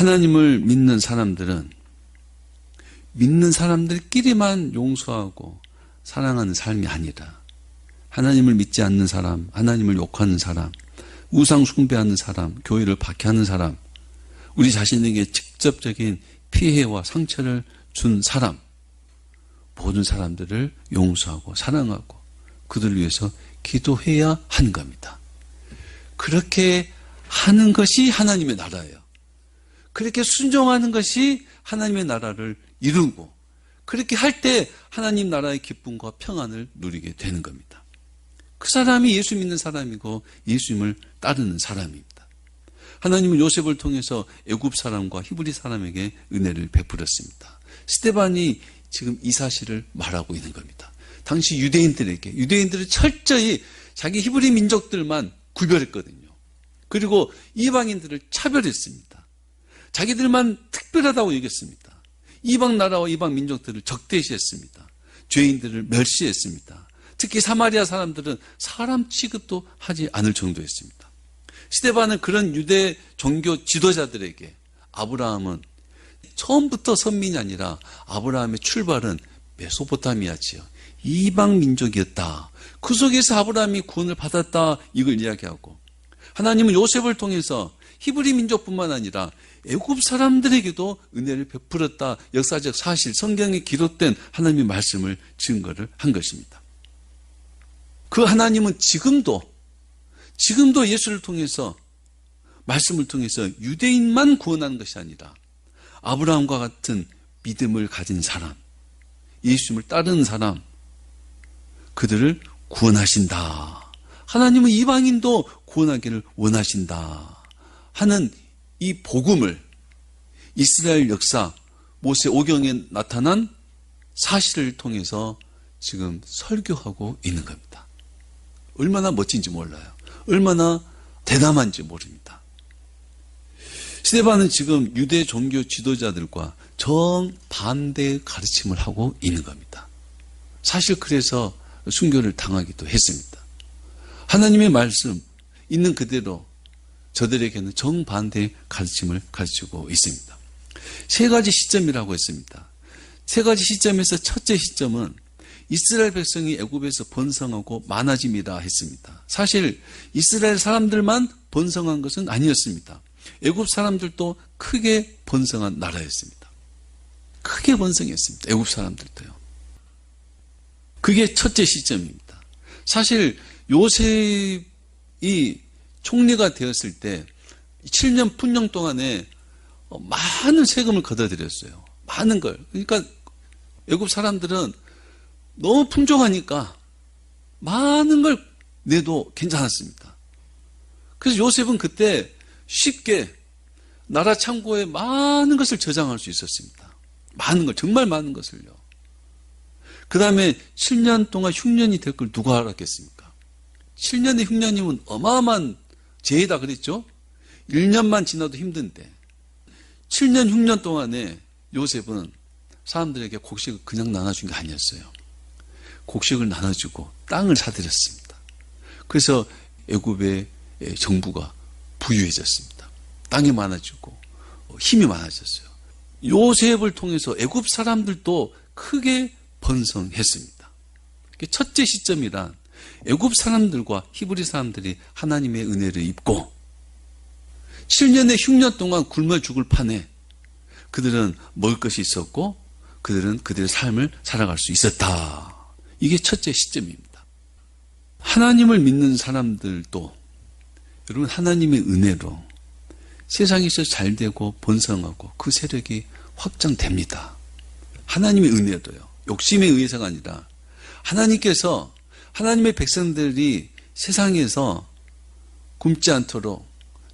하나님을 믿는 사람들은 믿는 사람들끼리만 용서하고 사랑하는 삶이 아니라 하나님을 믿지 않는 사람, 하나님을 욕하는 사람, 우상 숭배하는 사람, 교회를 박해하는 사람, 우리 자신에게 직접적인 피해와 상처를 준 사람, 모든 사람들을 용서하고 사랑하고 그들을 위해서 기도해야 하는 겁니다. 그렇게 하는 것이 하나님의 나라예요. 그렇게 순종하는 것이 하나님의 나라를 이루고 그렇게 할 때 하나님 나라의 기쁨과 평안을 누리게 되는 겁니다. 그 사람이 예수 믿는 사람이고 예수님을 따르는 사람입니다. 하나님은 요셉을 통해서 애굽 사람과 히브리 사람에게 은혜를 베풀었습니다. 스데반이 지금 이 사실을 말하고 있는 겁니다. 당시 유대인들을 철저히 자기 히브리 민족들만 구별했거든요. 그리고 이방인들을 차별했습니다. 자기들만 특별하다고 여겼습니다. 이방 나라와 이방 민족들을 적대시했습니다. 죄인들을 멸시했습니다. 특히 사마리아 사람들은 사람 취급도 하지 않을 정도였습니다. 스데반은 그런 유대 종교 지도자들에게 아브라함은 처음부터 선민이 아니라 아브라함의 출발은 메소포타미아지요. 이방 민족이었다. 그 속에서 아브라함이 구원을 받았다. 이걸 이야기하고 하나님은 요셉을 통해서 히브리 민족뿐만 아니라 애굽 사람들에게도 은혜를 베풀었다. 역사적 사실, 성경에 기록된 하나님의 말씀을 증거를 한 것입니다. 그 하나님은 지금도 예수를 통해서 말씀을 통해서 유대인만 구원하는 것이 아니라 아브라함과 같은 믿음을 가진 사람, 예수님을 따르는 사람, 그들을 구원하신다. 하나님은 이방인도 구원하기를 원하신다 하는 이 복음을 이스라엘 역사, 모세 오경에 나타난 사실을 통해서 지금 설교하고 있는 겁니다. 얼마나 멋진지 몰라요. 얼마나 대담한지 모릅니다. 스데반은 지금 유대 종교 지도자들과 정반대의 가르침을 하고 있는 겁니다. 사실 그래서 순교를 당하기도 했습니다. 하나님의 말씀 있는 그대로 저들에게는 정반대의 가르침을 가르치고 있습니다. 세 가지 시점이라고 했습니다. 세 가지 시점에서 첫째 시점은 이스라엘 백성이 애굽에서 번성하고 많아짐이라 했습니다. 사실 이스라엘 사람들만 번성한 것은 아니었습니다. 애굽 사람들도 크게 번성한 나라였습니다. 크게 번성했습니다. 애굽 사람들도요. 그게 첫째 시점입니다. 사실 요셉이 총리가 되었을 때 7년 분량 동안에 많은 세금을 걷어들였어요. 많은 걸. 그러니까 애굽 사람들은 너무 풍족하니까 많은 걸 내도 괜찮았습니다. 그래서 요셉은 그때 쉽게 나라 창고에 많은 것을 저장할 수 있었습니다. 많은 걸, 정말 많은 것을요. 그 다음에 7년 동안 흉년이 될 걸 누가 알았겠습니까? 7년의 흉년이면 어마어마한 재해다 그랬죠? 1년만 지나도 힘든데 7년 흉년 동안에 요셉은 사람들에게 곡식을 그냥 나눠준 게 아니었어요. 곡식을 나눠주고 땅을 사들였습니다. 그래서 애굽의 정부가 부유해졌습니다. 땅이 많아지고 힘이 많아졌어요. 요셉을 통해서 애굽 사람들도 크게 번성했습니다. 첫째 시점이란 애굽 사람들과 히브리 사람들이 하나님의 은혜를 입고 7년의 흉년 동안 굶어 죽을 판에 그들은 먹을 것이 있었고 그들은 그들의 삶을 살아갈 수 있었다. 이게 첫째 시점입니다. 하나님을 믿는 사람들도 여러분 하나님의 은혜로 세상에서 잘되고 번성하고 그 세력이 확장됩니다. 하나님의 은혜로요. 욕심에 의해서가 아니라 하나님께서 하나님의 백성들이 세상에서 굶지 않도록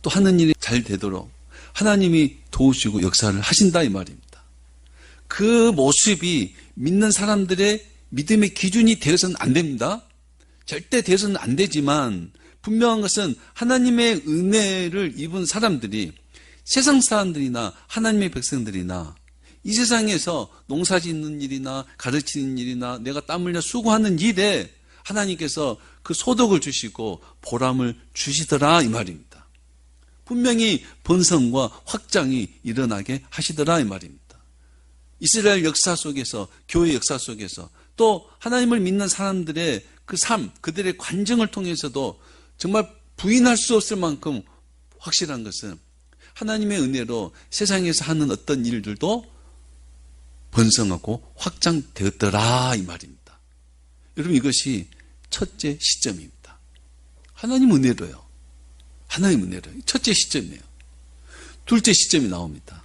또 하는 일이 잘 되도록 하나님이 도우시고 역사를 하신다 이 말입니다. 그 모습이 믿는 사람들의 믿음의 기준이 되어서는 안 됩니다. 절대 되어서는 안 되지만 분명한 것은 하나님의 은혜를 입은 사람들이 세상 사람들이나 하나님의 백성들이나 이 세상에서 농사 짓는 일이나 가르치는 일이나 내가 땀 흘려 수고하는 일에 하나님께서 그 소득을 주시고 보람을 주시더라 이 말입니다. 분명히 번성과 확장이 일어나게 하시더라 이 말입니다. 이스라엘 역사 속에서, 교회 역사 속에서, 또 하나님을 믿는 사람들의 그 삶, 그들의 관정을 통해서도 정말 부인할 수 없을 만큼 확실한 것은 하나님의 은혜로 세상에서 하는 어떤 일들도 번성하고 확장되었더라 이 말입니다. 여러분, 이것이 첫째 시점입니다. 하나님 은혜로요. 하나님 은혜로 첫째 시점이에요. 둘째 시점이 나옵니다.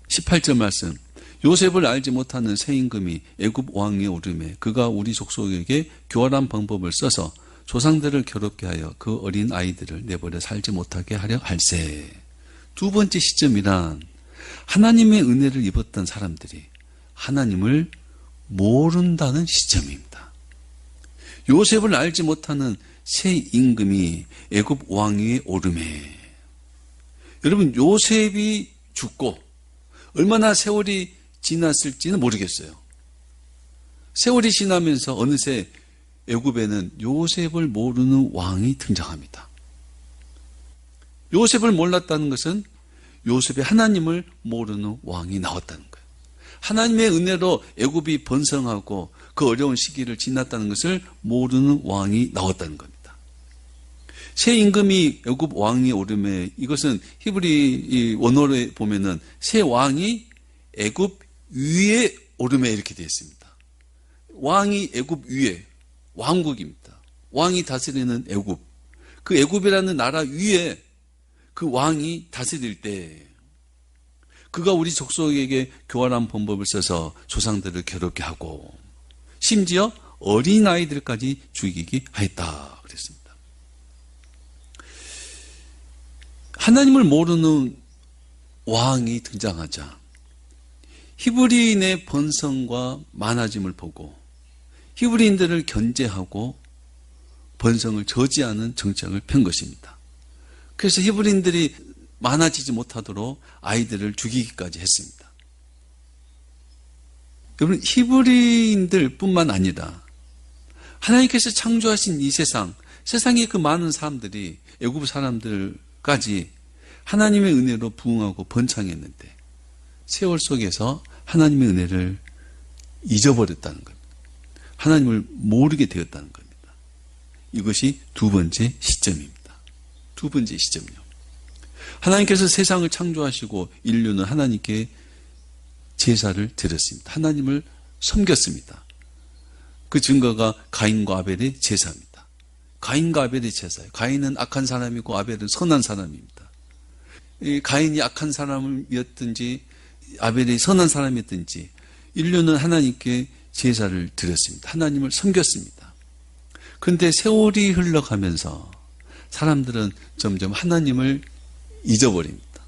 18절 말씀. 요셉을 알지 못하는 새 임금이 애굽 왕위에 오르매 그가 우리 족속에게 교활한 방법을 써서 조상들을 괴롭게 하여 그 어린 아이들을 내버려 살지 못하게 하려 할세. 두 번째 시점이란 하나님의 은혜를 입었던 사람들이 하나님을 모른다는 시점입니다. 요셉을 알지 못하는 새 임금이 애굽 왕위에 오르매. 여러분, 요셉이 죽고 얼마나 세월이 지났을지는 모르겠어요. 세월이 지나면서 어느새 애굽에는 요셉을 모르는 왕이 등장합니다. 요셉을 몰랐다는 것은 요셉의 하나님을 모르는 왕이 나왔다는 거예요. 하나님의 은혜로 애굽이 번성하고 그 어려운 시기를 지났다는 것을 모르는 왕이 나왔다는 겁니다. 새 임금이 애굽 왕이 오르매, 이것은 히브리 원어에 보면은 새 왕이 애굽 위에 오르매 이렇게 되어 있습니다. 왕이 애굽 위에, 왕국입니다. 왕이 다스리는 애굽, 그 애굽이라는 나라 위에 그 왕이 다스릴 때 그가 우리 족속에게 교활한 방법을 써서 조상들을 괴롭게 하고 심지어 어린아이들까지 죽이게 하였다 그랬습니다. 하나님을 모르는 왕이 등장하자 히브리인의 번성과 많아짐을 보고 히브리인들을 견제하고 번성을 저지하는 정책을 편 것입니다. 그래서 히브리인들이 많아지지 못하도록 아이들을 죽이기까지 했습니다. 여러분, 히브리인들 뿐만 아니라 하나님께서 창조하신 이 세상, 세상의 그 많은 사람들이 애굽 사람들까지 하나님의 은혜로 부흥하고 번창했는데 세월 속에서 하나님의 은혜를 잊어버렸다는 겁니다. 하나님을 모르게 되었다는 겁니다. 이것이 두 번째 시점입니다. 두 번째 시점이요. 하나님께서 세상을 창조하시고 인류는 하나님께 제사를 드렸습니다. 하나님을 섬겼습니다. 그 증거가 가인과 아벨의 제사입니다. 가인과 아벨의 제사예요. 가인은 악한 사람이고 아벨은 선한 사람입니다. 가인이 악한 사람이었든지 아벨이 선한 사람이었든지 인류는 하나님께 제사를 드렸습니다. 하나님을 섬겼습니다. 그런데 세월이 흘러가면서 사람들은 점점 하나님을 잊어버립니다.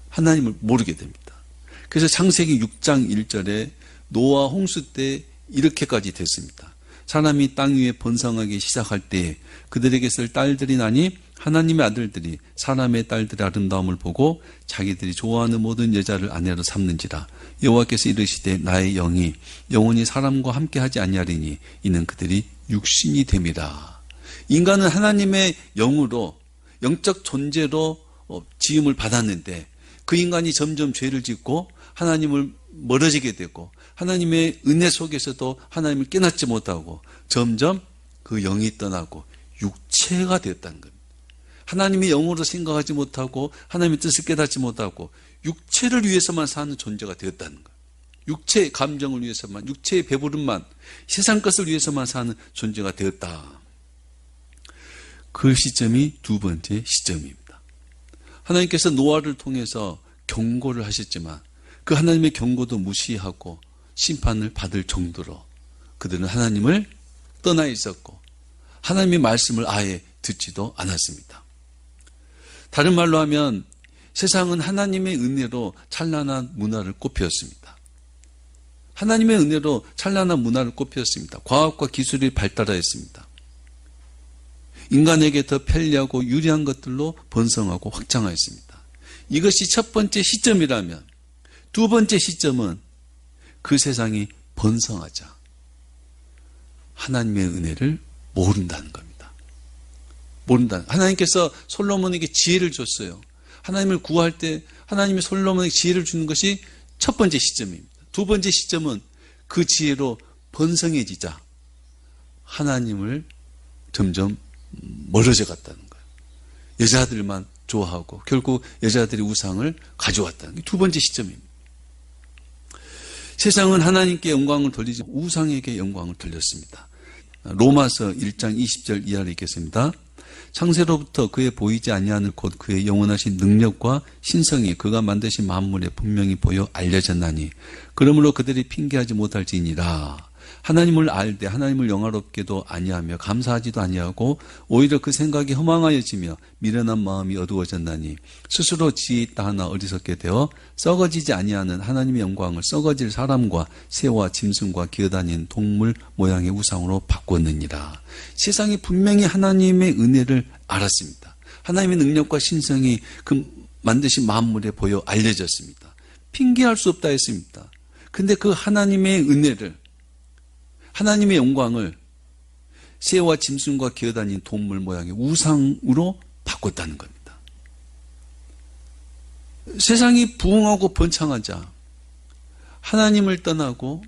하나님을 모르게 됩니다. 그래서 창세기 6장 1절에 노아 홍수 때 이렇게까지 됐습니다. 사람이 땅 위에 번성하기 시작할 때 그들에게 쓸 딸들이 나니 하나님의 아들들이 사람의 딸들의 아름다움을 보고 자기들이 좋아하는 모든 여자를 아내로 삼는지라. 여호와께서 이르시되 나의 영이 영원히 사람과 함께하지 아니하리니 이는 그들이 육신이 됨이라. 인간은 하나님의 영으로 영적 존재로 지음을 받았는데 그 인간이 점점 죄를 짓고 하나님을 멀어지게 되고 하나님의 은혜 속에서도 하나님을 깨닫지 못하고 점점 그 영이 떠나고 육체가 되었다는 겁니다. 하나님의 영으로 생각하지 못하고 하나님의 뜻을 깨닫지 못하고 육체를 위해서만 사는 존재가 되었다는 거예요. 육체의 감정을 위해서만, 육체의 배부름만, 세상 것을 위해서만 사는 존재가 되었다. 그 시점이 두 번째 시점입니다. 하나님께서 노아를 통해서 경고를 하셨지만 그 하나님의 경고도 무시하고 심판을 받을 정도로 그들은 하나님을 떠나 있었고 하나님의 말씀을 아예 듣지도 않았습니다. 다른 말로 하면 세상은 하나님의 은혜로 찬란한 문화를 꽃피웠습니다. 하나님의 은혜로 찬란한 문화를 꽃피웠습니다. 과학과 기술이 발달하였습니다. 인간에게 더 편리하고 유리한 것들로 번성하고 확장하였습니다. 이것이 첫 번째 시점이라면 두 번째 시점은 그 세상이 번성하자 하나님의 은혜를 모른다는 겁니다. 모른다. 하나님께서 솔로몬에게 지혜를 줬어요. 하나님을 구할 때 하나님이 솔로몬에게 지혜를 주는 것이 첫 번째 시점입니다. 두 번째 시점은 그 지혜로 번성해지자 하나님을 점점 멀어져 갔다는 거예요. 여자들만 좋아하고 결국 여자들이 우상을 가져왔다는 게 두 번째 시점입니다. 세상은 하나님께 영광을 돌리지 우상에게 영광을 돌렸습니다. 로마서 1장 20절 이하를 읽겠습니다. 창세로부터 그의 보이지 아니하는 곧 그의 영원하신 능력과 신성이 그가 만드신 만물에 분명히 보여 알려졌나니 그러므로 그들이 핑계하지 못할지니라. 하나님을 알되 하나님을 영화롭게도 아니하며 감사하지도 아니하고 오히려 그 생각이 허망하여지며 미련한 마음이 어두워졌나니 스스로 지혜 있다 하나 어리석게 되어 썩어지지 아니하는 하나님의 영광을 썩어질 사람과 새와 짐승과 기어다니는 동물 모양의 우상으로 바꿨느니라. 세상이 분명히 하나님의 은혜를 알았습니다. 하나님의 능력과 신성이 그 만드신 만물에 보여 알려졌습니다. 핑계할 수 없다 했습니다. 근데 그 하나님의 은혜를 하나님의 영광을 새와 짐승과 기어다니는 동물 모양의 우상으로 바꿨다는 겁니다. 세상이 부흥하고 번창하자 하나님을 떠나고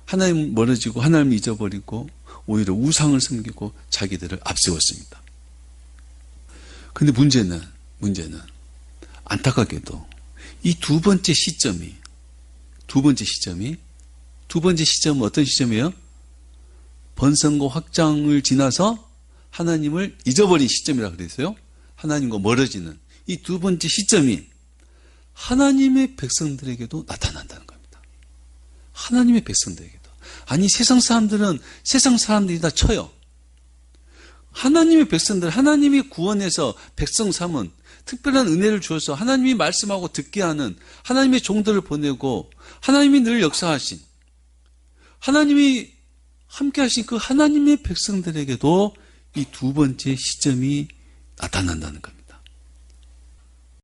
하나님 멀어지고 하나님을 잊어버리고 오히려 우상을 섬기고 자기들을 앞세웠습니다. 그런데 문제는 안타깝게도 이 두 번째 시점은 어떤 시점이에요? 번성과 확장을 지나서 하나님을 잊어버린 시점이라 그랬어요. 하나님과 멀어지는 이 두 번째 시점이 하나님의 백성들에게도 나타난다는 겁니다. 하나님의 백성들에게도. 아니 세상 사람들은 세상 사람들이 다 쳐요. 하나님의 백성들, 하나님이 구원해서 백성 삼은 특별한 은혜를 주어서 하나님이 말씀하고 듣게 하는 하나님의 종들을 보내고 하나님이 늘 역사하신 하나님이 함께 하신 그 하나님의 백성들에게도 이 두 번째 시점이 나타난다는 겁니다.